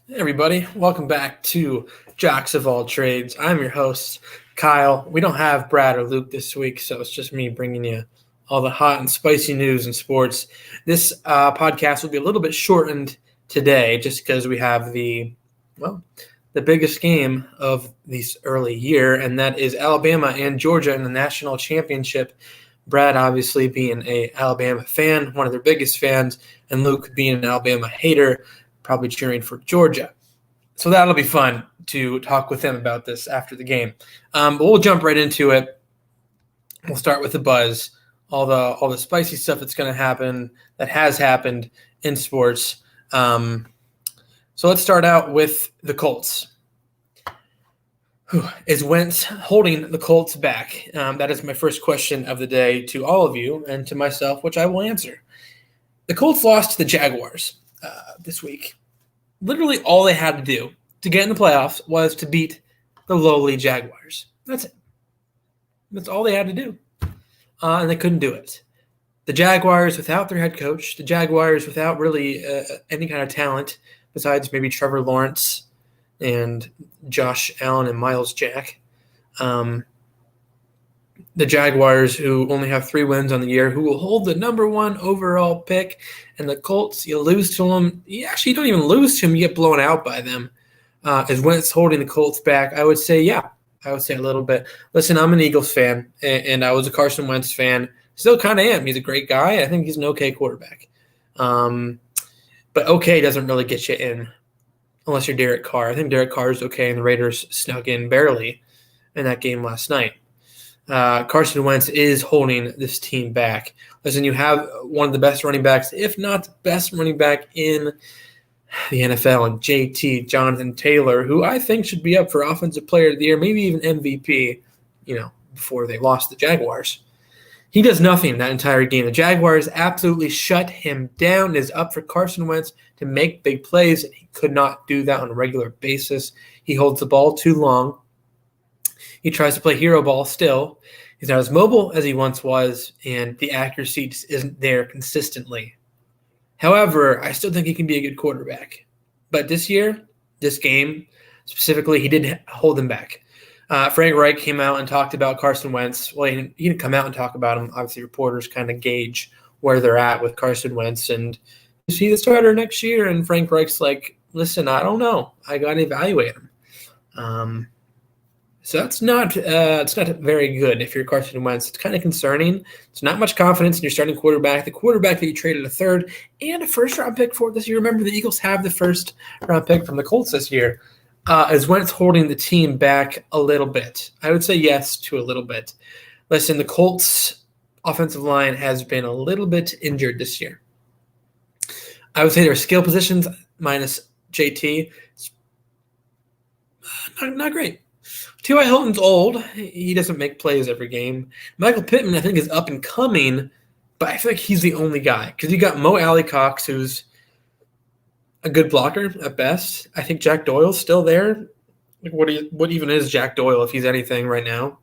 Hey everybody, welcome back to Jocks of All Trades. I'm your host, Kyle. We don't have Brad or Luke this week, so it's just me bringing you all the hot and spicy news in sports. This podcast will be a little bit shortened today just because we have the biggest game of this early year, and that is Alabama and Georgia in the national championship. Brad obviously being an Alabama fan, one of their biggest fans, and Luke being an Alabama hater, probably cheering for Georgia. So that'll be fun to talk with him about this after the game. But we'll jump right into it. We'll start with the buzz, all the spicy stuff that's going to happen, that has happened in sports. So let's start out with the Colts. Is Wentz holding the Colts back? That is my first question of the day to all of you and to myself, which I will answer. The Colts lost to the Jaguars this week. Literally all they had to do to get in the playoffs was to beat the lowly Jaguars. That's it. That's all they had to do. And they couldn't do it. The Jaguars without their head coach, the Jaguars without really any kind of talent besides maybe Trevor Lawrence and Josh Allen and Miles Jack. The Jaguars, who only have 3 wins on the year, who will hold the number 1 overall pick, and the Colts, you lose to them. You don't even lose to them. You get blown out by them. Is Wentz holding the Colts back? I would say, yeah. I would say a little bit. Listen, I'm an Eagles fan, and I was a Carson Wentz fan. Still kind of am. He's a great guy. I think he's an okay quarterback. But okay doesn't really get you in unless you're Derek Carr. I think Derek Carr is okay, and the Raiders snuck in barely in that game last night. Carson Wentz is holding this team back. Listen, you have one of the best running backs, if not the best running back in the NFL, and JT, Jonathan Taylor, who I think should be up for Offensive Player of the Year, maybe even MVP, before they lost the Jaguars. He does nothing that entire game. The Jaguars absolutely shut him down. It is up for Carson Wentz to make big plays, and he could not do that on a regular basis. He holds the ball too long. He tries to play hero ball still. He's not as mobile as he once was, and the accuracy just isn't there consistently. However, I still think he can be a good quarterback. But this year, this game specifically, he did hold him back. Frank Reich came out and talked about Carson Wentz. Well, he didn't come out and talk about him. Obviously, reporters kind of gauge where they're at with Carson Wentz. And is he the starter next year? And Frank Reich's like, listen, I don't know. I got to evaluate him. So it's not very good if you're Carson Wentz. It's kind of concerning. It's not much confidence in your starting quarterback. The quarterback that you traded a 3rd and a 1st-round pick for this year. Remember, the Eagles have the 1st-round pick from the Colts this year. Is Wentz holding the team back a little bit? I would say yes to a little bit. Listen, the Colts' offensive line has been a little bit injured this year. I would say their skill positions minus JT, not great. T.Y. Hilton's old. He doesn't make plays every game. Michael Pittman, I think, is up and coming, but I feel like he's the only guy because you got Mo Alley-Cox, who's a good blocker at best. I think Jack Doyle's still there. What even is Jack Doyle if he's anything right now?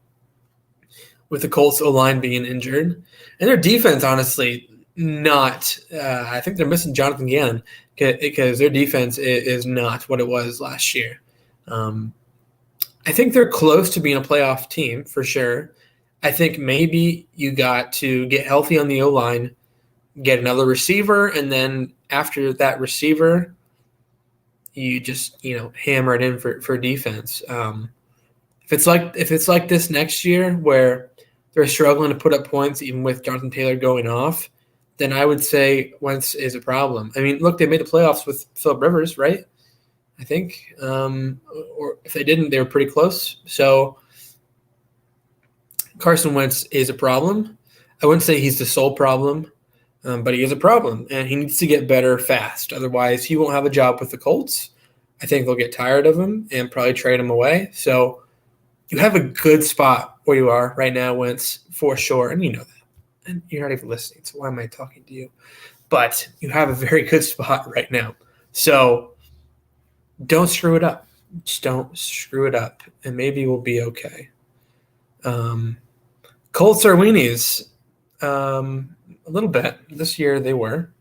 With the Colts O-line being injured. And their defense, honestly, not. I think they're missing Jonathan Gannon because their defense is not what it was last year. I think they're close to being a playoff team for sure. I think maybe you got to get healthy on the O-line, get another receiver, and then after that receiver, you just hammer it in for defense. If it's like this next year where they're struggling to put up points even with Jonathan Taylor going off, then I would say Wentz is a problem. I mean, look, they made the playoffs with Phillip Rivers, right? I think, or if they didn't, they were pretty close. So Carson Wentz is a problem. I wouldn't say he's the sole problem, but he is a problem, and he needs to get better fast. Otherwise, he won't have a job with the Colts. I think they'll get tired of him and probably trade him away. So you have a good spot where you are right now, Wentz, for sure, and you know that. And you're not even listening, so why am I talking to you? But you have a very good spot right now. So don't screw it up. Just don't screw it up, and maybe we'll be okay. Colts are weenies. A little bit. This year they were.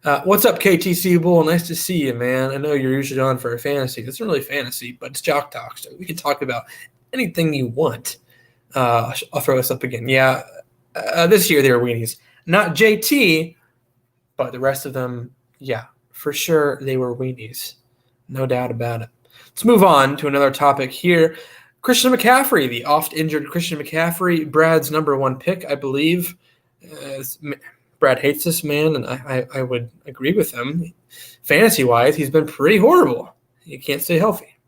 What's up, KTC Bull? Nice to see you, man. I know you're usually on for a fantasy. This isn't really fantasy, but it's Jock Talk, so we can talk about anything you want. I'll throw this up again. Yeah, this year they were weenies. Not JT, but the rest of them, yeah, for sure they were weenies. No doubt about it. Let's move on to another topic here. Christian McCaffrey, the oft-injured Christian McCaffrey, Brad's number one pick, I believe. Brad hates this man, and I would agree with him. Fantasy-wise, he's been pretty horrible. He can't stay healthy.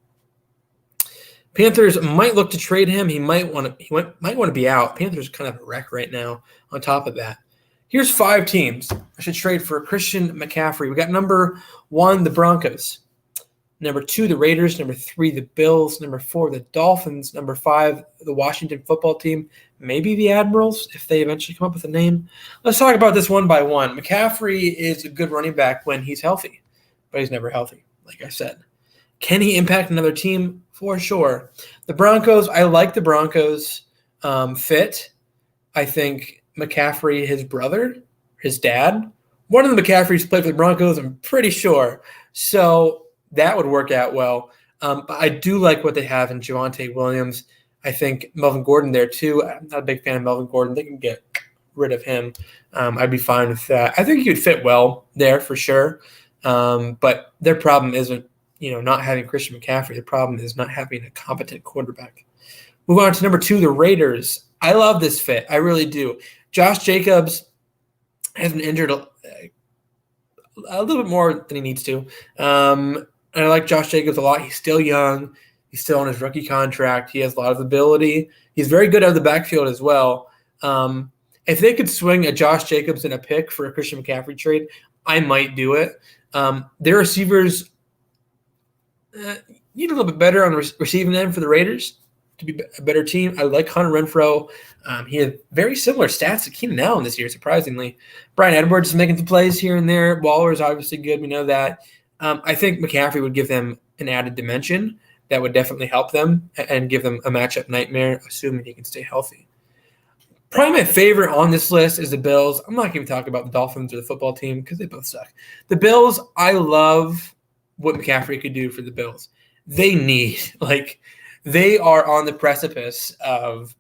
Panthers might look to trade him. He might want to be out. Panthers are kind of a wreck right now. On top of that, here's 5 teams I should trade for Christian McCaffrey. We got number 1, the Broncos. Number 2, the Raiders. Number 3, the Bills. Number 4, the Dolphins. Number 5, the Washington football team. Maybe the Admirals, if they eventually come up with a name. Let's talk about this one by one. McCaffrey is a good running back when he's healthy, but he's never healthy, like I said. Can he impact another team? For sure. The Broncos, I like the Broncos fit. I think McCaffrey, his brother, his dad, one of the McCaffreys played for the Broncos, I'm pretty sure. So that would work out well. But I do like what they have in Jameson Williams. I think Melvin Gordon there too. I'm not a big fan of Melvin Gordon. They can get rid of him. I'd be fine with that. I think he would fit well there for sure. But their problem isn't, not having Christian McCaffrey. The problem is not having a competent quarterback. Move on to number 2, the Raiders. I love this fit. I really do. Josh Jacobs has been injured a little bit more than he needs to. And I like Josh Jacobs a lot. He's still young. He's still on his rookie contract. He has a lot of ability. He's very good out of the backfield as well. If they could swing a Josh Jacobs and a pick for a Christian McCaffrey trade, I might do it. Their receivers need a little bit better on the receiving end for the Raiders to be a better team. I like Hunter Renfrow. He had very similar stats to Keenan Allen this year, surprisingly. Bryan Edwards is making some plays here and there. Waller is obviously good. We know that. I think McCaffrey would give them an added dimension that would definitely help them and give them a matchup nightmare, assuming he can stay healthy. Probably my favorite on this list is the Bills. I'm not going to talk about the Dolphins or the football team because they both suck. The Bills, I love what McCaffrey could do for the Bills. They are on the precipice of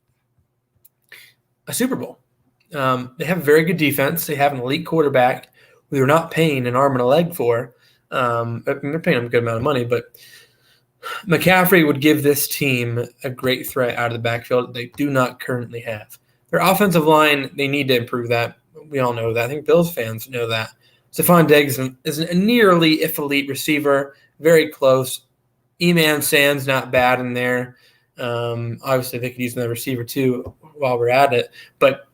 a Super Bowl. They have a very good defense. They have an elite quarterback who they're not paying an arm and a leg for. They're paying him a good amount of money, but McCaffrey would give this team a great threat out of the backfield that they do not currently have. Their offensive line, they need to improve that. We all know that. I think Bills fans know that. Stephon Diggs is a nearly, if elite, receiver. Very close. E-Man Sand's not bad in there. Obviously, they could use another receiver too while we're at it. But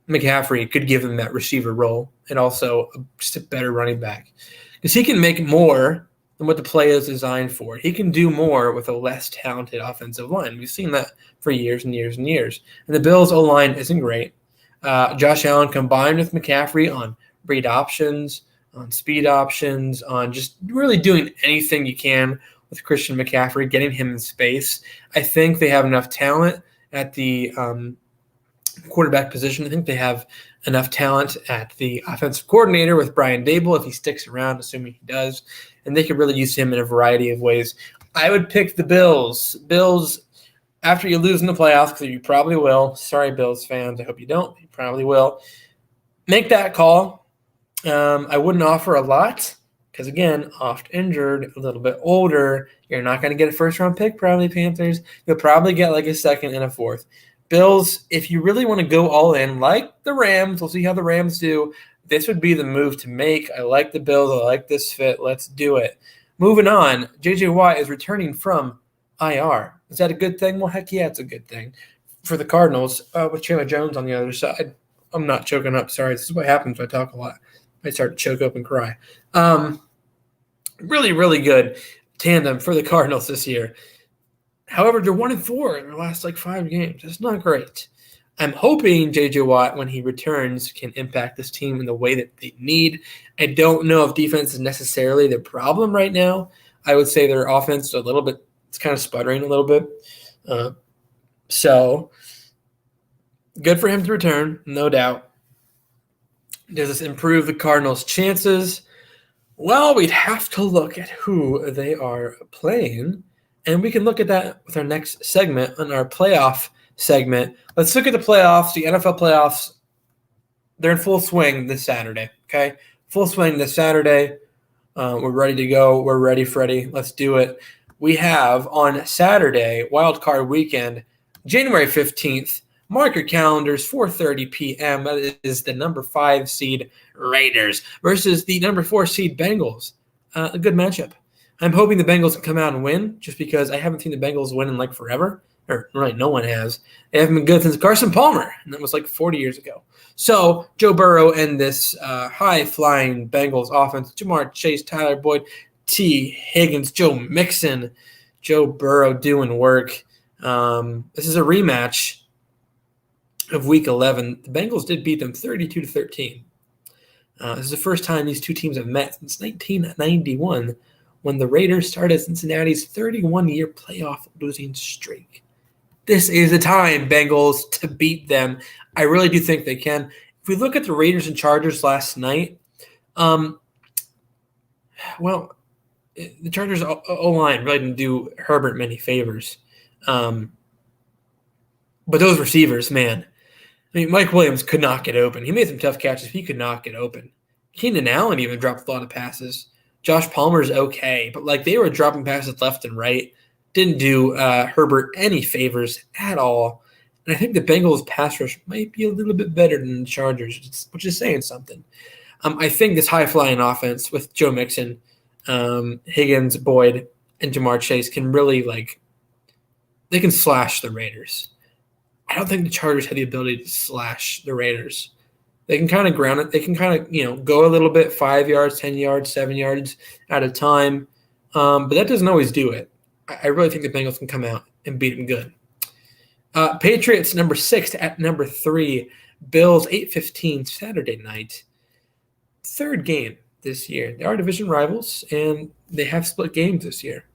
McCaffrey could give them that receiver role and also just a better running back. Because he can make more than what the play is designed for. He can do more with a less talented offensive line. We've seen that for years and years and years. And the Bills' O-line isn't great. Josh Allen combined with McCaffrey on read options, on speed options, on just really doing anything you can with Christian McCaffrey, getting him in space. I think they have enough talent at the quarterback position. I think they have enough talent at the offensive coordinator with Brian Dable if he sticks around, assuming he does. And they could really use him in a variety of ways. I would pick the Bills. Bills, after you lose in the playoffs, because you probably will. Sorry, Bills fans. I hope you don't. You probably will. Make that call. I wouldn't offer a lot because, again, oft injured, a little bit older. You're not going to get a first-round pick, probably, Panthers. You'll probably get like a second and a fourth. Bills, if you really want to go all in, like the Rams, we'll see how the Rams do. This would be the move to make. I like the Bills. I like this fit. Let's do it. Moving on, J.J. Watt is returning from IR. Is that a good thing? Well, heck yeah, it's a good thing. For the Cardinals, with Chandler Jones on the other side. I'm not choking up. Sorry, this is what happens when I talk a lot. I start to choke up and cry. Really, really good tandem for the Cardinals this year. However, they're 1-4 in their last 5 games. That's not great. I'm hoping J.J. Watt, when he returns, can impact this team in the way that they need. I don't know if defense is necessarily the problem right now. I would say their offense is a little bit – it's kind of sputtering a little bit. So good for him to return, no doubt. Does this improve the Cardinals' chances? Well, we'd have to look at who they are playing, and we can look at that with our next segment on our playoff segment. Let's look at the playoffs, the NFL playoffs. They're in full swing this Saturday, okay? Full swing this Saturday. We're ready to go. We're ready, Freddie. Let's do it. We have on Saturday, Wild Card Weekend, January 15th, mark your calendars, 4:30 p.m. That is the number 5 seed Raiders versus the number 4 seed Bengals. A good matchup. I'm hoping the Bengals can come out and win just because I haven't seen the Bengals win in like forever. Or really, no one has. They haven't been good since Carson Palmer, and that was like 40 years ago. So Joe Burrow and this high-flying Bengals offense, Jamar Chase, Tyler Boyd, T. Higgins, Joe Mixon, Joe Burrow doing work. This is a rematch of Week 11. The Bengals did beat them 32-13. This is the first time these two teams have met since 1991 when the Raiders started Cincinnati's 31-year playoff losing streak. This is the time, Bengals, to beat them. I really do think they can. If we look at the Raiders and Chargers last night, the Chargers O-line really didn't do Herbert many favors. But those receivers, man. I mean, Mike Williams could not get open. He made some tough catches, but he could not get open. Keenan Allen even dropped a lot of passes. Josh Palmer's okay, but like they were dropping passes left and right. Didn't do Herbert any favors at all. And I think the Bengals pass rush might be a little bit better than the Chargers, which is saying something. I think this high-flying offense with Joe Mixon, Higgins, Boyd, and Jamar Chase can really, they can slash the Raiders. I don't think the Chargers have the ability to slash the Raiders. They can kind of ground it. They can kind of, go a little bit, 5 yards, 10 yards, 7 yards at a time. But that doesn't always do it. I really think the Bengals can come out and beat them good. Patriots number 6 at number 3. Bills 8:15 Saturday night. Third game this year. They are division rivals, and they have split games this year.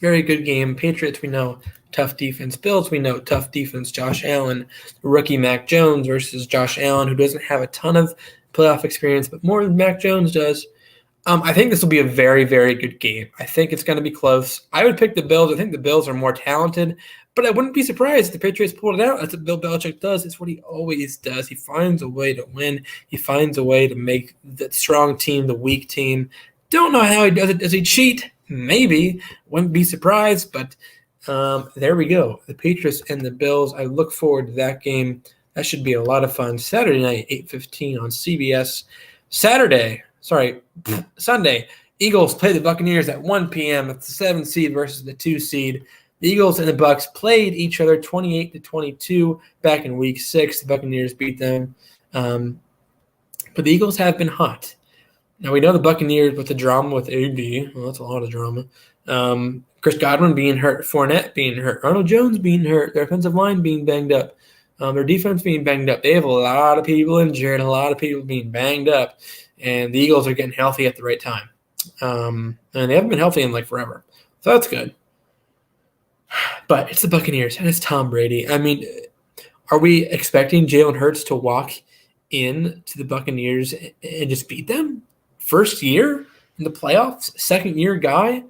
Very good game. Patriots, we know, tough defense. Bills, we know, tough defense. Josh Allen, rookie Mac Jones versus Josh Allen, who doesn't have a ton of playoff experience, but more than Mac Jones does. I think this will be a very, very good game. I think it's going to be close. I would pick the Bills. I think the Bills are more talented, but I wouldn't be surprised if the Patriots pulled it out. That's what Bill Belichick does. It's what he always does. He finds a way to win. He finds a way to make the strong team the weak team. Don't know how he does it. Does he cheat? Maybe. Wouldn't be surprised, but there we go. The Patriots and the Bills. I look forward to that game. That should be a lot of fun. Saturday night, 8:15 on CBS. Sunday, Eagles play the Buccaneers at 1 p.m. It's the 7 seed versus the 2 seed. The Eagles and the Bucs played each other 28-22 back in Week 6. The Buccaneers beat them. But the Eagles have been hot. Now, we know the Buccaneers with the drama with AD. Well, that's a lot of drama. Chris Godwin being hurt. Fournette being hurt. Ronald Jones being hurt. Their offensive line being banged up. Their defense being banged up. They have a lot of people injured, a lot of people being banged up. And the Eagles are getting healthy at the right time. And they haven't been healthy in forever. So that's good. But it's the Buccaneers, and it's Tom Brady. I mean, are we expecting Jalen Hurts to walk in to the Buccaneers and just beat them? First year in the playoffs, second-year guy,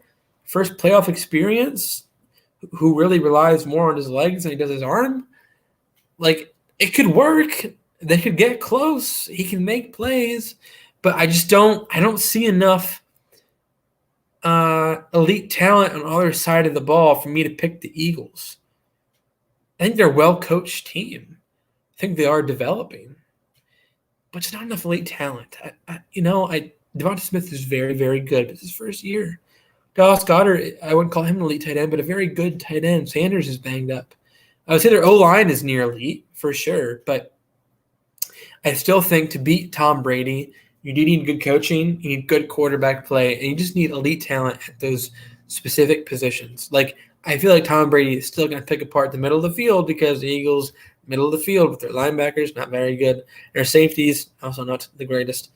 first playoff experience, who really relies more on his legs than he does his arm? It could work. They could get close. He can make plays. But I don't see enough elite talent on the other side of the ball for me to pick the Eagles. I think they're a well-coached team. I think they are developing. But it's not enough elite talent. Devonta Smith is very, very good. But it's his first year. Dallas Goedert, I wouldn't call him an elite tight end, but a very good tight end. Sanders is banged up. I would say their O-line is near elite for sure. But I still think to beat Tom Brady – you do need good coaching, you need good quarterback play, and you just need elite talent at those specific positions. I feel like Tom Brady is still going to pick apart the middle of the field because the Eagles, middle of the field with their linebackers, not very good. Their safeties, also not the greatest.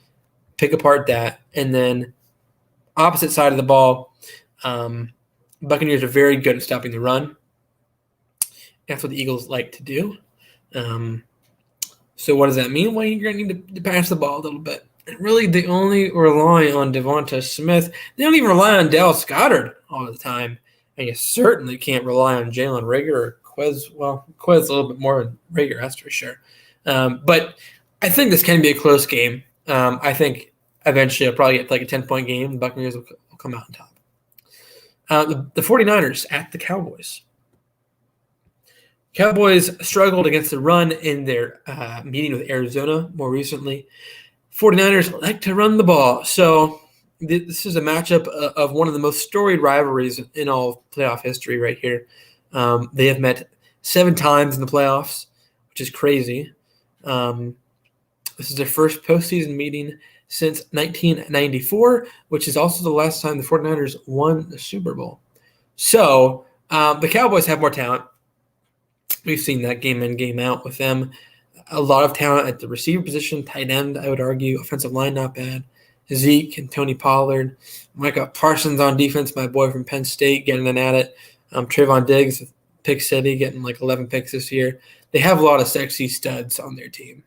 Pick apart that. And then opposite side of the ball, Buccaneers are very good at stopping the run. That's what the Eagles like to do. So what does that mean? Well, you're going to need to pass the ball a little bit. And really, they only rely on Devonta Smith. They don't even rely on Dallas Goedert all the time. And you certainly can't rely on Jalen Reagor or Quez. Well, Quez a little bit more than Reagor, that's for sure. But I think this can be a close game. I think eventually it'll probably get like a 10-point game. The Buccaneers will come out on top. The 49ers at the Cowboys. Cowboys struggled against the run in their meeting with Arizona more recently. 49ers like to run the ball. So this is a matchup of one of the most storied rivalries in all of playoff history right here. They have met 7 times in the playoffs, which is crazy. This is their first postseason meeting since 1994, which is also the last time the 49ers won the Super Bowl. So the Cowboys have more talent. We've seen that game in, game out with them. A lot of talent at the receiver position, tight end, I would argue. Offensive line, not bad. Zeke and Tony Pollard. Micah Parsons on defense, my boy from Penn State, getting in at it. Trayvon Diggs, Pick City, getting like 11 picks this year. They have a lot of sexy studs on their team.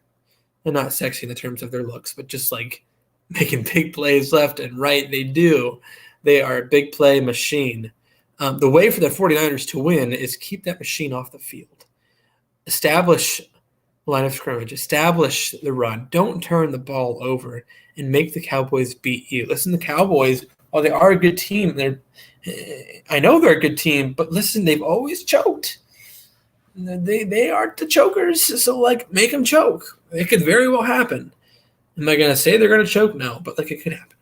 They're not sexy in the terms of their looks, but just like making big plays left and right. They do. They are a big play machine. The way for the 49ers to win is keep that machine off the field. Establish line of scrimmage. Establish the run. Don't turn the ball over and make the Cowboys beat you. Listen, the Cowboys, while they are a good team, I know they're a good team, but listen, they've always choked. They are the chokers, so like make them choke. It could very well happen. Am I going to say they're going to choke? No, but like it could happen.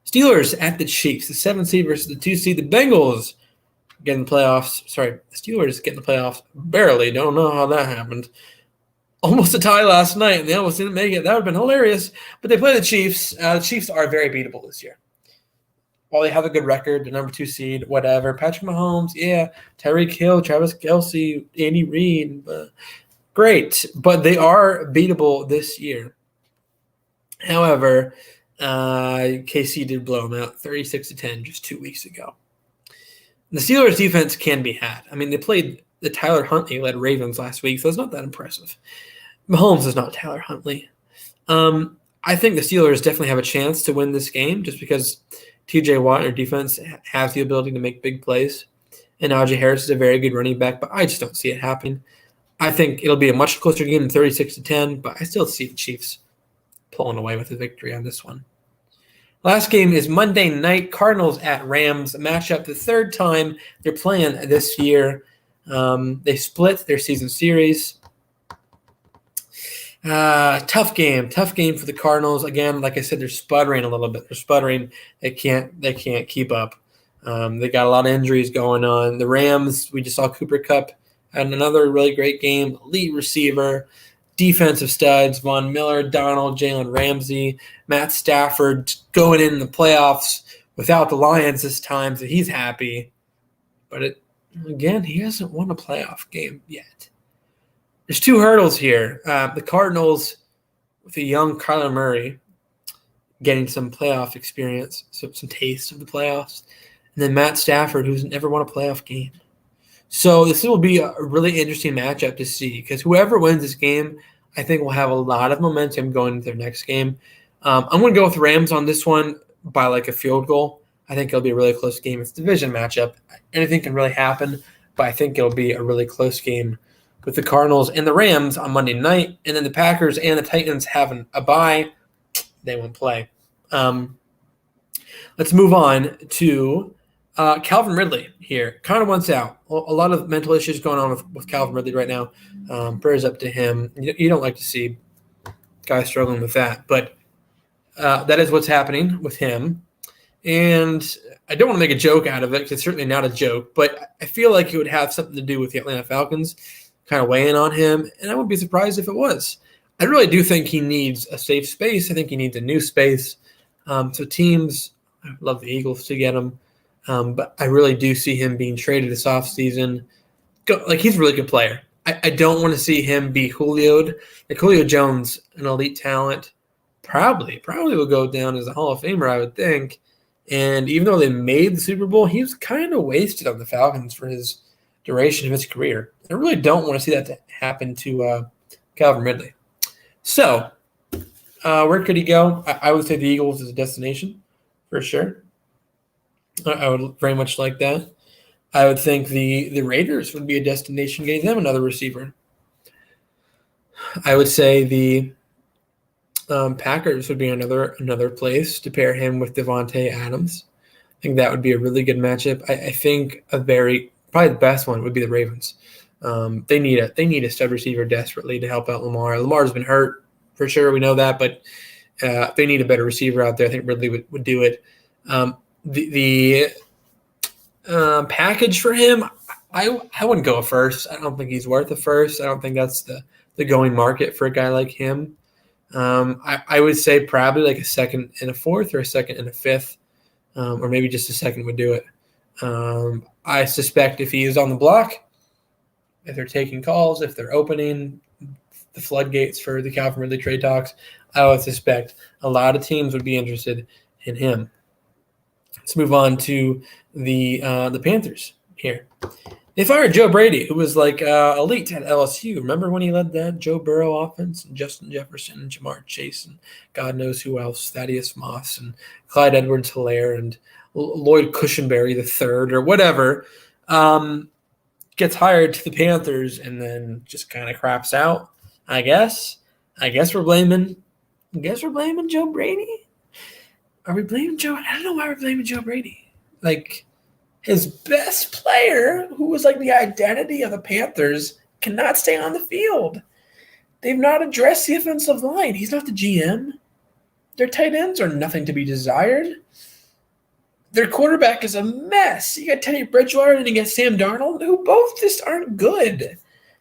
Steelers at the Chiefs, the 7th seed versus the 2 seed. The Bengals getting the playoffs. Sorry, the Steelers getting the playoffs barely. Don't know how that happened. Almost a tie last night, and they almost didn't make it. That would have been hilarious. But they play the Chiefs. The Chiefs are very beatable this year. While they have a good record, the number 2 seed, whatever. Patrick Mahomes, yeah. Tyreek Hill, Travis Kelce, Andy Reid. Great. But they are beatable this year. However, KC did blow them out 36-10 just 2 weeks ago. The Steelers' defense can be had. I mean, they played the Tyler Huntley-led Ravens last week, so it's not that impressive. Mahomes is not Tyler Huntley. I think the Steelers definitely have a chance to win this game just because T.J. Watt and their defense has the ability to make big plays. And Najee Harris is a very good running back, but I just don't see it happening. I think it'll be a much closer game than 36-10, but I still see the Chiefs pulling away with a victory on this one. Last game is Monday night, Cardinals at Rams, a matchup the 3rd time they're playing this year. They split their season series. Tough game for the Cardinals. Again, like I said, they're sputtering a little bit. They're sputtering. They can't keep up. They got a lot of injuries going on. The Rams, we just saw Cooper Kupp had another really great game. Elite receiver, defensive studs, Von Miller, Donald, Jalen Ramsey, Matt Stafford going in the playoffs without the Lions this time, so he's happy. But again, he hasn't won a playoff game yet. There's 2 hurdles here. The Cardinals, with a young Kyler Murray, getting some playoff experience, some taste of the playoffs. And then Matt Stafford, who's never won a playoff game. So this will be a really interesting matchup to see because whoever wins this game, I think will have a lot of momentum going into their next game. I'm going to go with Rams on this one by like a field goal. I think it'll be a really close game. It's a division matchup. Anything can really happen, but I think it'll be a really close game with the Cardinals and the Rams on Monday night, and then the Packers and the Titans having a bye. They won't play. Let's move on to Calvin Ridley here. Kind of wants out. A lot of mental issues going on with Calvin Ridley right now. Prayers up to him. You don't like to see guys struggling with that, but that is what's happening with him. And I don't want to make a joke out of it because it's certainly not a joke, but I feel like it would have something to do with the Atlanta Falcons kind of weighing on him, and I wouldn't be surprised if it was. I really do think he needs a safe space. I think he needs a new space. So teams, I would love the Eagles to get him, but I really do see him being traded this offseason. He's a really good player. I don't want to see him be Julio'd. Like Julio Jones, an elite talent, probably will go down as a Hall of Famer, I would think. And even though they made the Super Bowl, he was kind of wasted on the Falcons for his duration of his career. I really don't want to see that to happen to Calvin Ridley. So, where could he go? I would say the Eagles is a destination for sure. I would very much like that. I would think the Raiders would be a destination, getting them another receiver. I would say the Packers would be another place to pair him with Devontae Adams. I think that would be a really good matchup. I think probably the best one would be the Ravens. They need a stud receiver desperately to help out Lamar. Lamar's been hurt for sure, we know that, but they need a better receiver out there. I think Ridley would do it. The package for him, I wouldn't go a first. I don't think he's worth a first. I don't think that's the going market for a guy like him. I would say probably like a second and a fourth or a second and a fifth, or maybe just a second would do it. I suspect if he is on the block, if they're taking calls, if they're opening the floodgates for the Calvin Ridley trade talks, I would suspect a lot of teams would be interested in him. Let's move on to the Panthers here. They fired Joe Brady, who was like elite at LSU. Remember when he led that Joe Burrow offense and Justin Jefferson and Jamar Chase and God knows who else, Thaddeus Moss and Clyde Edwards-Helaire and Lloyd Cushenberry III or whatever, gets hired to the Panthers and then just kind of craps out. I guess we're blaming Joe Brady. Are we blaming Joe? I don't know why we're blaming Joe Brady. Like, his best player, who was like the identity of the Panthers, cannot stay on the field. They've not addressed the offensive line. He's not the GM. Their tight ends are nothing to be desired. Their quarterback is a mess. You got Teddy Bridgewater and you got Sam Darnold, who both just aren't good.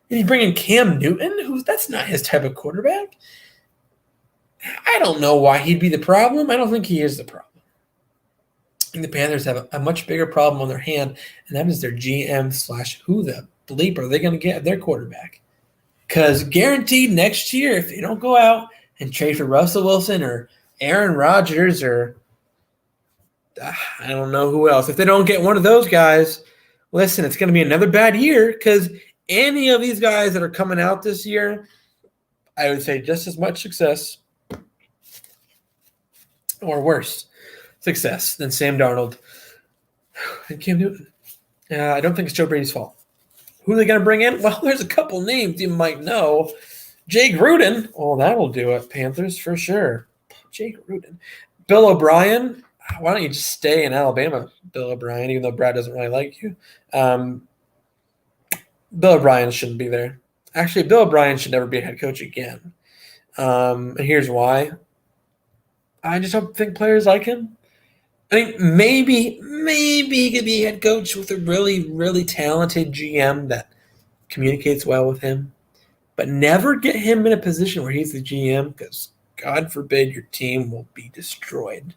And you bring in Cam Newton, that's not his type of quarterback. I don't know why he'd be the problem. I don't think he is the problem. I think the Panthers have a much bigger problem on their hand, and that is their GM / who the bleep are they going to get at their quarterback? Because guaranteed next year, if they don't go out and trade for Russell Wilson or Aaron Rodgers or I don't know who else, if they don't get one of those guys, listen, it's going to be another bad year because any of these guys that are coming out this year, I would say just as much success or worse success than Sam Darnold and Cam Newton. I don't think it's Joe Brady's fault. Who are they going to bring in? Well, there's a couple names you might know. Jay Gruden. Oh, that'll do it. Panthers for sure. Jay Gruden. Bill O'Brien. Why don't you just stay in Alabama, Bill O'Brien, even though Brad doesn't really like you? Bill O'Brien shouldn't be there. Actually, Bill O'Brien should never be a head coach again. And here's why. I just don't think players like him. I mean, maybe he could be a head coach with a really, really talented GM that communicates well with him. But never get him in a position where he's the GM because, God forbid, your team will be destroyed.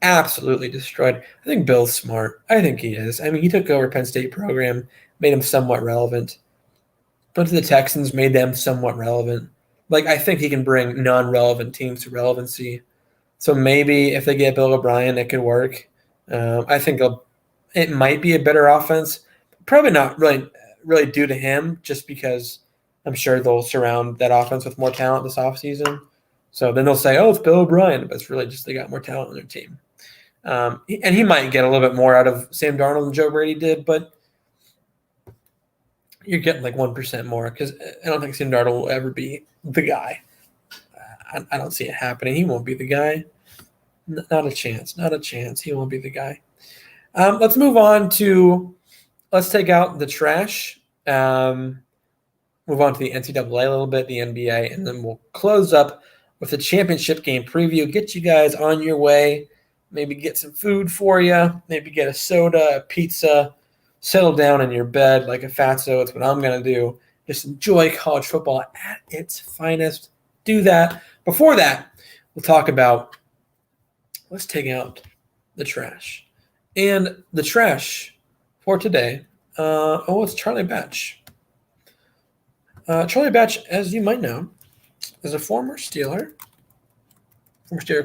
Absolutely destroyed. I think Bill's smart. I think he is. I mean, he took over Penn State program, made him somewhat relevant. Went to the Texans, made them somewhat relevant. Like, I think he can bring non-relevant teams to relevancy. So maybe if they get Bill O'Brien, it could work. I think it might be a better offense. Probably not really due to him, just because I'm sure they'll surround that offense with more talent this offseason. So then they'll say, oh, it's Bill O'Brien, but it's really just they got more talent on their team. And he might get a little bit more out of Sam Darnold than Joe Brady did, but you're getting like 1% more because I don't think Sam Darnold will ever be the guy. I don't see it happening. He won't be the guy. Not a chance. Not a chance. He won't be the guy. Let's move on to – let's take out the trash. Move on to the NCAA a little bit, the NBA, and then we'll close up with the championship game preview. Get you guys on your way. Maybe get some food for you. Maybe get a soda, a pizza. Settle down in your bed like a fatso. It's what I'm going to do. Just enjoy college football at its finest. Do that. Before that, we'll talk about – let's take out the trash. And the trash for today, it's Charlie Batch. Charlie Batch, as you might know, is a former Steeler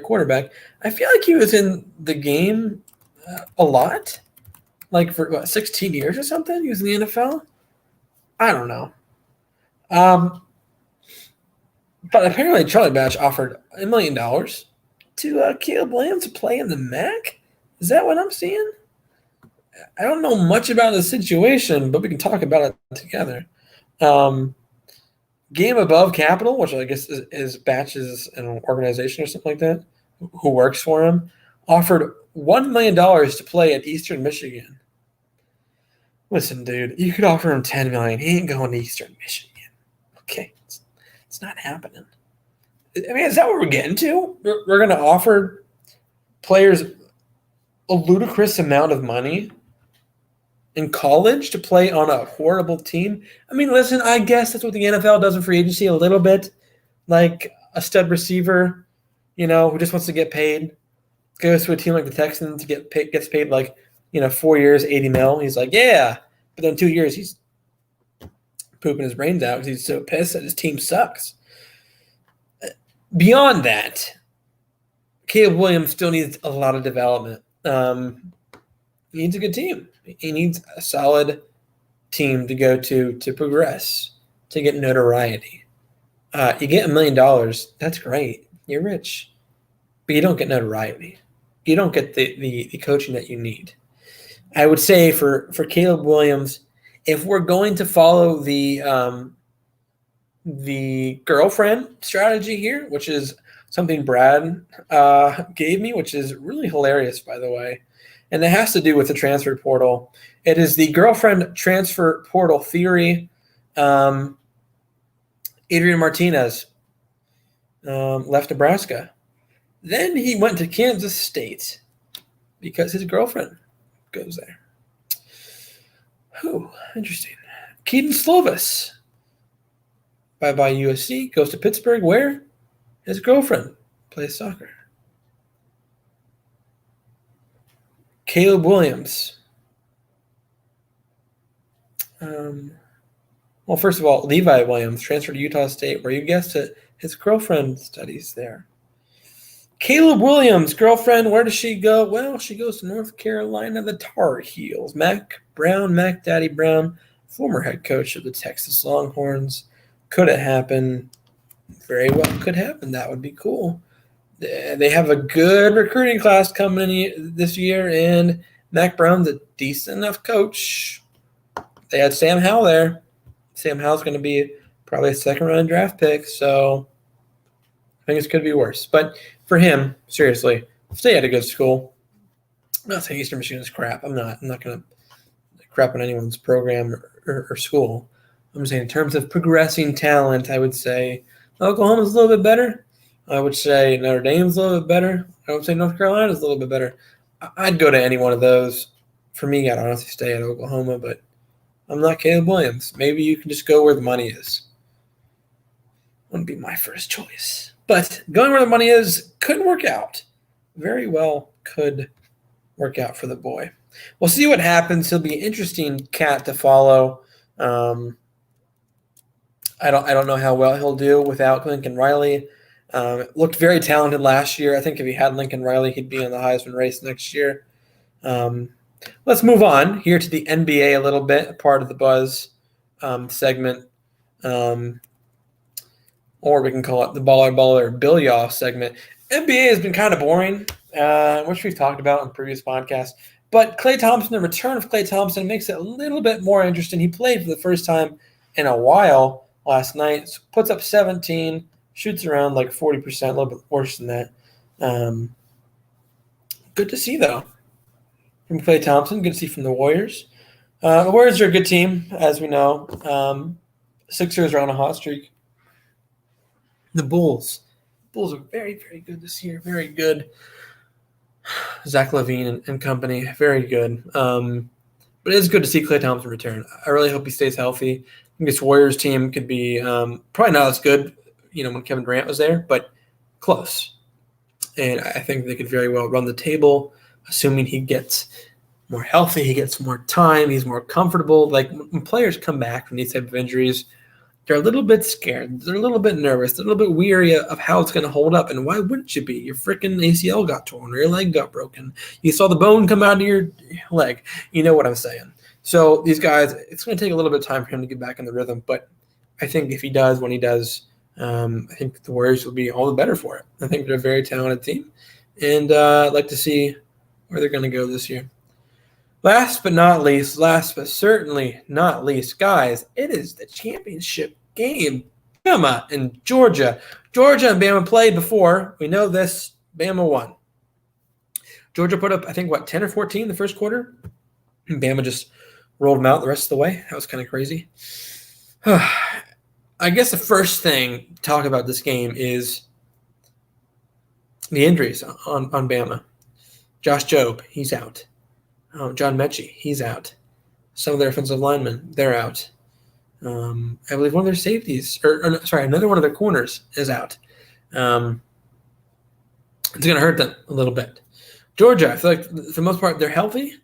quarterback. I feel like he was in the game a lot, like for 16 years or something. He was in the NFL. I don't know. But apparently Charlie Batch offered $1 million to Caleb Williams to play in the MAC. Is that what I'm seeing? I don't know much about the situation, but we can talk about it together. Game Above Capital, which I guess is Batch's an organization or something like that, who works for him, offered $1 million to play at Eastern Michigan. Listen, dude, you could offer him $10 million. He ain't going to Eastern Michigan. Okay, it's not happening. I mean, is that what we're getting to? We're going to offer players a ludicrous amount of money in college to play on a horrible team? I mean, listen, I guess that's what the NFL does in free agency a little bit. Like a stud receiver, who just wants to get paid, goes to a team like the Texans, gets paid like, 4 years, $80 million. He's like, yeah. But then 2 years, he's pooping his brains out because he's so pissed that his team sucks. Beyond that, Caleb Williams still needs a lot of development. He needs a good team. He needs a solid team to go to progress, to get notoriety. You get $1 million, that's great. You're rich. But you don't get notoriety. You don't get the coaching that you need. I would say for Caleb Williams, if we're going to follow the girlfriend strategy here, which is something Brad gave me, which is really hilarious, by the way, and it has to do with the transfer portal. It is the girlfriend transfer portal theory. Adrian Martinez left Nebraska. Then he went to Kansas State because his girlfriend goes there. Oh, interesting. Keaton Slovis, bye-bye USC, goes to Pittsburgh, where his girlfriend plays soccer. Caleb Williams. Well, first of all, Levi Williams transferred to Utah State, where you guessed it, his girlfriend studies there. Caleb Williams' girlfriend, where does she go? Well, she goes to North Carolina, the Tar Heels. Mac Daddy Brown, former head coach of the Texas Longhorns. Could it happen? Very well could happen. That would be cool. They have a good recruiting class coming in this year, and Mac Brown's a decent enough coach. They had Sam Howell there. Sam Howell's going to be probably a second-round draft pick, so I think it could be worse. But for him, seriously, stay at a good school. I'm not saying Eastern Michigan is crap. I'm not going to crap on anyone's program or school. I'm saying in terms of progressing talent, I would say Oklahoma's a little bit better. I would say Notre Dame's a little bit better. I would say North Carolina's a little bit better. I'd go to any one of those. For me, I'd honestly stay at Oklahoma, but I'm not Caleb Williams. Maybe you can just go where the money is. Wouldn't be my first choice. But going where the money is couldn't work out. Very well could work out for the boy. We'll see what happens. He'll be an interesting cat to follow. I don't know how well he'll do without Lincoln Riley. Looked very talented last year. I think if he had Lincoln Riley, he'd be in the Heisman race next year. Let's move on here to the NBA a little bit, part of the Buzz segment. Or we can call it the Baller Bill Yaw segment. NBA has been kind of boring, which we've talked about on previous podcasts. But Klay Thompson, the return of Klay Thompson makes it a little bit more interesting. He played for the first time in a while last night, puts up 17, shoots around like 40%, a little bit worse than that. Good to see, though, from Klay Thompson. Good to see from the Warriors. The Warriors are a good team, as we know. Sixers are on a hot streak. The Bulls are very, very good this year. Very good. Zach LaVine and company, very good. But it is good to see Klay Thompson return. I really hope he stays healthy. I think this Warriors team could be probably not as good, when Kevin Durant was there, but close. And I think they could very well run the table, assuming he gets more healthy, he gets more time, he's more comfortable. Like when players come back from these type of injuries, they're a little bit scared. They're a little bit nervous. They're a little bit weary of how it's going to hold up. And why wouldn't you be? Your freaking ACL got torn or your leg got broken. You saw the bone come out of your leg. You know what I'm saying. So these guys, it's going to take a little bit of time for him to get back in the rhythm. But I think if he does, when he does, I think the Warriors will be all the better for it. I think they're a very talented team, and I'd like to see where they're going to go this year. Last but certainly not least, guys, it is the championship game. Bama and Georgia. Georgia and Bama played before. We know this. Bama won. Georgia put up, I think, 10 or 14 the first quarter. And Bama just rolled them out the rest of the way. That was kind of crazy. I guess the first thing to talk about this game is the injuries on Bama. Josh Jobe, he's out. John Mechie, he's out. Some of their offensive linemen, they're out. I believe one of their safeties, another one of their corners is out. It's going to hurt them a little bit. Georgia, I feel like for the most part, they're healthy.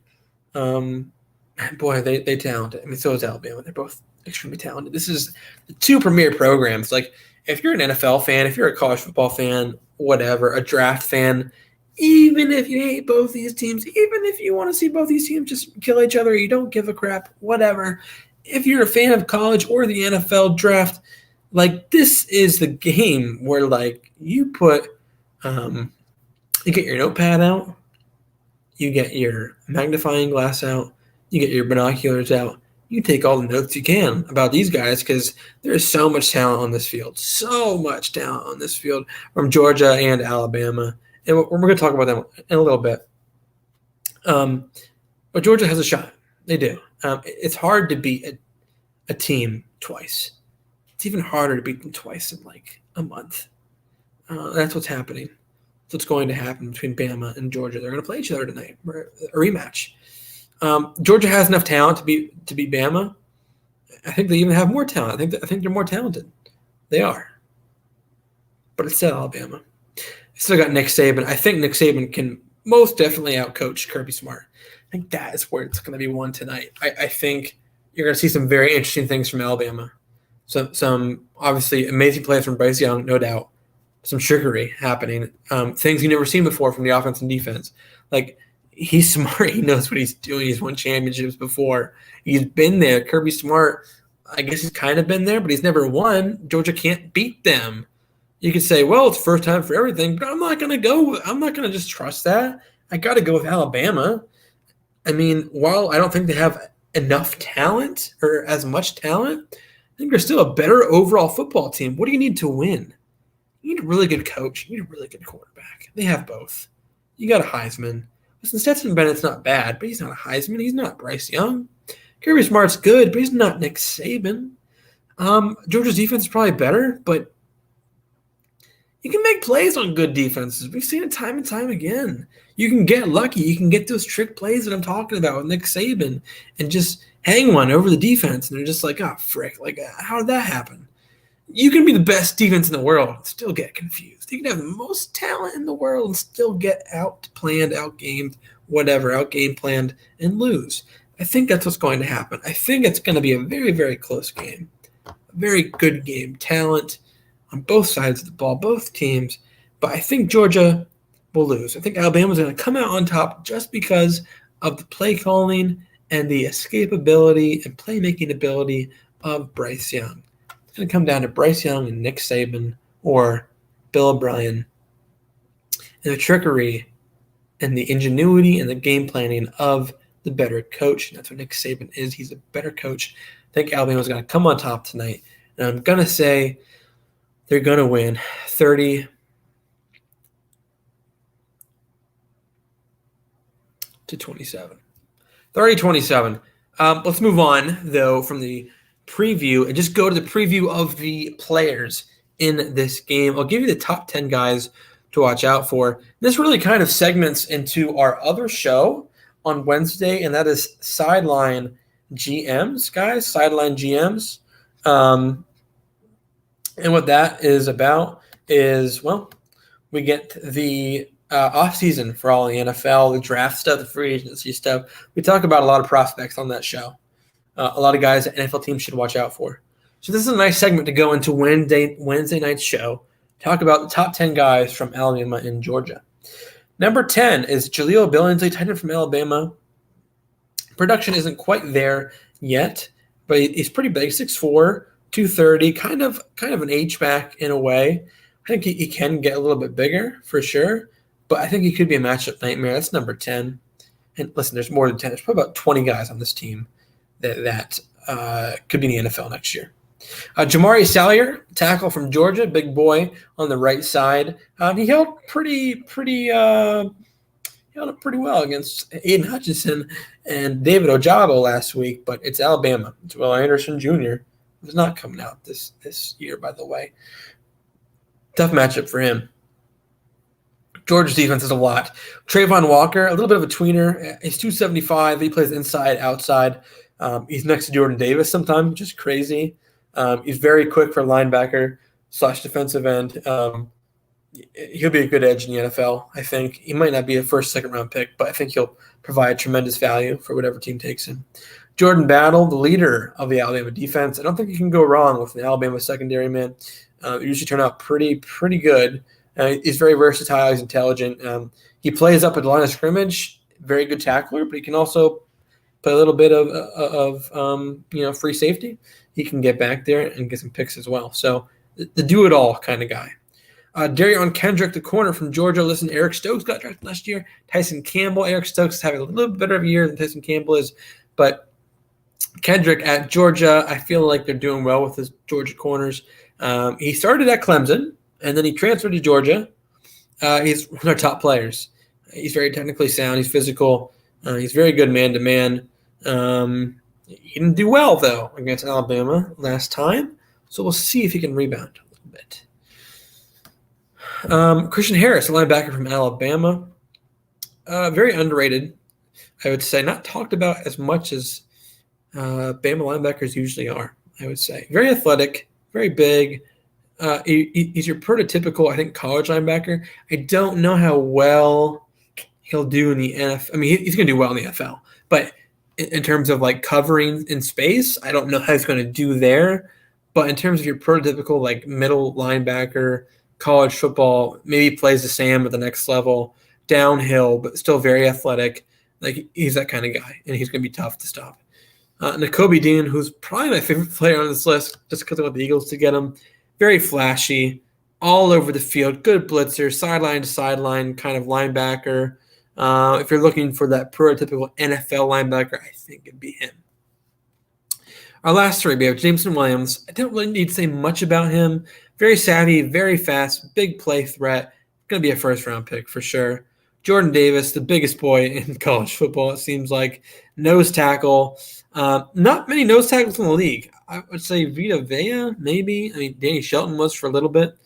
Boy, they talented. I mean, so is Alabama. They're both extremely talented. This is the two premier programs. Like, if you're an NFL fan, if you're a college football fan, whatever, a draft fan, even if you hate both these teams, even if you want to see both these teams just kill each other, you don't give a crap, whatever. If you're a fan of college or the NFL draft, like, this is the game where, like, you put you get your notepad out, you get your magnifying glass out, you get your binoculars out, you take all the notes you can about these guys because there is so much talent on this field, from Georgia and Alabama. And we're going to talk about them in a little bit. But Georgia has a shot. They do. It's hard to beat a team twice. It's even harder to beat them twice in like a month. That's what's happening. That's what's going to happen between Bama and Georgia. They're going to play each other tonight, a rematch. Georgia has enough talent to beat Bama. I think they even have more talent. I think they're more talented. They are. But it's still Alabama. Still got Nick Saban. I think Nick Saban can most definitely outcoach Kirby Smart. I think that is where it's going to be won tonight. I think you're going to see some very interesting things from Alabama. Some obviously amazing plays from Bryce Young, no doubt. Some trickery happening. Things you've never seen before from the offense and defense. Like, he's smart. He knows what he's doing. He's won championships before. He's been there. Kirby Smart, I guess he's kind of been there, but he's never won. Georgia can't beat them. You could say, well, it's first time for everything, but I'm not going to just trust that. I got to go with Alabama. I mean, while I don't think they have enough talent or as much talent, I think they're still a better overall football team. What do you need to win? You need a really good coach. You need a really good quarterback. They have both. You got a Heisman. Listen, Stetson Bennett's not bad, but he's not a Heisman. He's not Bryce Young. Kirby Smart's good, but he's not Nick Saban. Georgia's defense is probably better, but you can make plays on good defenses. We've seen it time and time again. You can get lucky. You can get those trick plays that I'm talking about with Nick Saban and just hang one over the defense, and they're just like, oh, frick. Like, how did that happen? You can be the best defense in the world and still get confused. You can have the most talent in the world and still get outplanned, outgamed, whatever, outgame planned, and lose. I think that's what's going to happen. I think it's going to be a very, very close game. A very good game. Talent on both sides of the ball, both teams. But I think Georgia will lose. I think Alabama's going to come out on top just because of the play calling and the escapability and playmaking ability of Bryce Young. It's going to come down to Bryce Young and Nick Saban or Bill O'Brien and the trickery and the ingenuity and the game planning of the better coach. And that's what Nick Saban is. He's a better coach. I think Alabama's going to come on top tonight. And I'm going to say they're going to win 30-27. Let's move on, though, from the preview and just go to the preview of the players in this game. I'll give you the top 10 guys to watch out for. This really kind of segments into our other show on Wednesday, and that is Sideline GMs, guys, Sideline GMs. And what that is about is, well, we get the offseason for all the NFL, the draft stuff, the free agency stuff. We talk about a lot of prospects on that show. A lot of guys that NFL teams should watch out for. So this is a nice segment to go into Wednesday night's show. Talk about the top 10 guys from Alabama and Georgia. Number 10 is Jaleel Billingsley, tight end from Alabama. Production isn't quite there yet, but he's pretty big, 6'4", 230, kind of an H-back in a way. I think he can get a little bit bigger for sure, but I think he could be a matchup nightmare. That's number 10. And listen, there's more than 10. There's probably about 20 guys on this team that could be in the NFL next year. Jamari Salyer, tackle from Georgia, big boy on the right side. He held pretty well against Aiden Hutchinson and David Ojabo last week, but it's Alabama. It's Will Anderson Jr. who's not coming out this year, by the way. Tough matchup for him. Georgia's defense is a lot. Trayvon Walker, a little bit of a tweener. He's 275. He plays inside, outside. He's next to Jordan Davis sometimes, which is crazy. He's very quick for linebacker / defensive end. He'll be a good edge in the NFL, I think. He might not be a first, second-round pick, but I think he'll provide tremendous value for whatever team takes him. Jordan Battle, the leader of the Alabama defense. I don't think you can go wrong with an Alabama secondary, man. It usually turn out pretty good. He's very versatile. He's intelligent. He plays up at the line of scrimmage. Very good tackler, but he can also play a little bit of free safety. He can get back there and get some picks as well. So the do-it-all kind of guy. Darion Kendrick, the corner from Georgia. Listen, Eric Stokes got drafted last year. Tyson Campbell. Eric Stokes is having a little bit better of a year than Tyson Campbell is. But Kendrick at Georgia, I feel like they're doing well with his Georgia corners. He started at Clemson, and then he transferred to Georgia. He's one of their top players. He's very technically sound. He's physical. He's very good man-to-man. He didn't do well, though, against Alabama last time. So we'll see if he can rebound a little bit. Christian Harris, a linebacker from Alabama. Very underrated, I would say. Not talked about as much as Bama linebackers usually are, I would say. Very athletic, very big. He's your prototypical, I think, college linebacker. I don't know how well he'll do in the NFL. I mean, he's going to do well in the NFL. But in terms of, like, covering in space, I don't know how he's going to do there. But in terms of your prototypical, like, middle linebacker, college football, maybe plays the Sam at the next level, downhill, but still very athletic. Like, he's that kind of guy, and he's going to be tough to stop. Nakobe Dean, who's probably my favorite player on this list just because I want the Eagles to get him. Very flashy, all over the field, good blitzer, sideline to sideline kind of linebacker. If you're looking for that prototypical NFL linebacker, I think it'd be him. Our last three, we have Jameson Williams. I don't really need to say much about him. Very savvy, very fast, big play threat. Going to be a first-round pick for sure. Jordan Davis, the biggest boy in college football, it seems like. Nose tackle. Not many nose tackles in the league. I would say Vita Vea, maybe. I mean, Danny Shelton was for a little bit.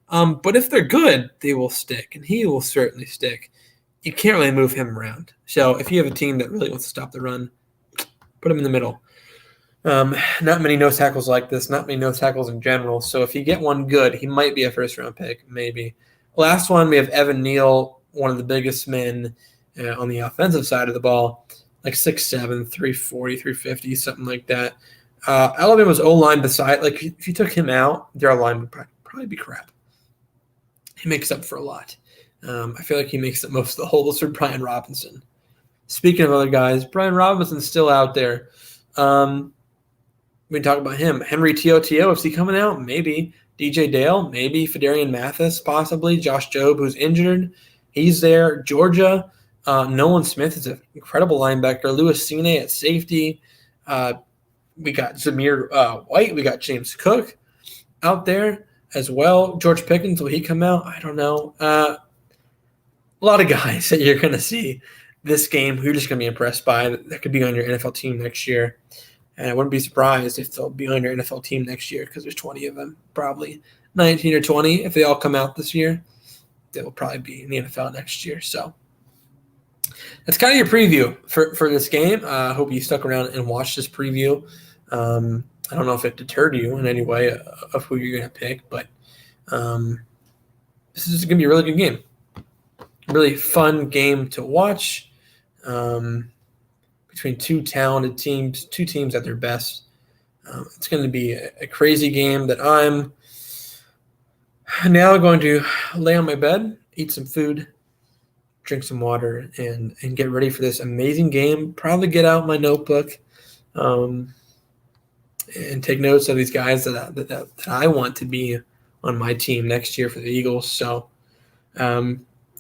But if they're good, they will stick, and he will certainly stick. You can't really move him around. So if you have a team that really wants to stop the run, put him in the middle. Not many nose tackles like this, not many nose tackles in general. So if you get one good, he might be a first-round pick, maybe. Last one, we have Evan Neal, one of the biggest men on the offensive side of the ball, like 6'7", 340, 350, something like that. Alabama's O-line beside, like if you took him out, their O-line would probably be crap. He makes up for a lot. I feel like he makes up most of the holes for Brian Robinson. Speaking of other guys, Brian Robinson's still out there. We can talk about him. Henry TOTO, is he coming out? Maybe. DJ Dale, maybe. Fedarian Mathis, possibly. Josh Jobe, who's injured. He's there. Georgia, Nolan Smith is an incredible linebacker. Louis Cine at safety. We got Zamir White. We got James Cook out there as well. George Pickens, will he come out? I don't know. A lot of guys that you're going to see this game who you're just going to be impressed by that could be on your NFL team next year. And I wouldn't be surprised if they'll be on your NFL team next year because there's 20 of them, probably 19 or 20. If they all come out this year, they will probably be in the NFL next year. So that's kind of your preview for this game. I hope you stuck around and watched this preview. I don't know if it deterred you in any way of who you're going to pick, but this is going to be a really good game. Really fun game to watch. Between two talented teams, two teams at their best. It's going to be a crazy game that I'm now going to lay on my bed, eat some food, drink some water, and get ready for this amazing game. Probably get out my notebook. and take notes of these guys that I want to be on my team next year for the Eagles. So I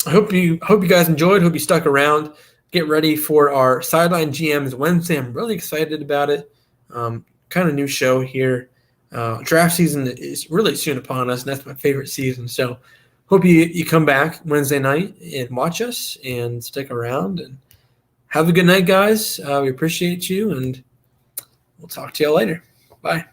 hope you guys enjoyed. Hope you stuck around. Get ready for our Sideline GMs Wednesday. I'm really excited about it. Kind of new show here. Draft season is really soon upon us, and that's my favorite season. So hope you come back Wednesday night and watch us and stick around. And have a good night, guys. We appreciate you, and we'll talk to you later. Bye.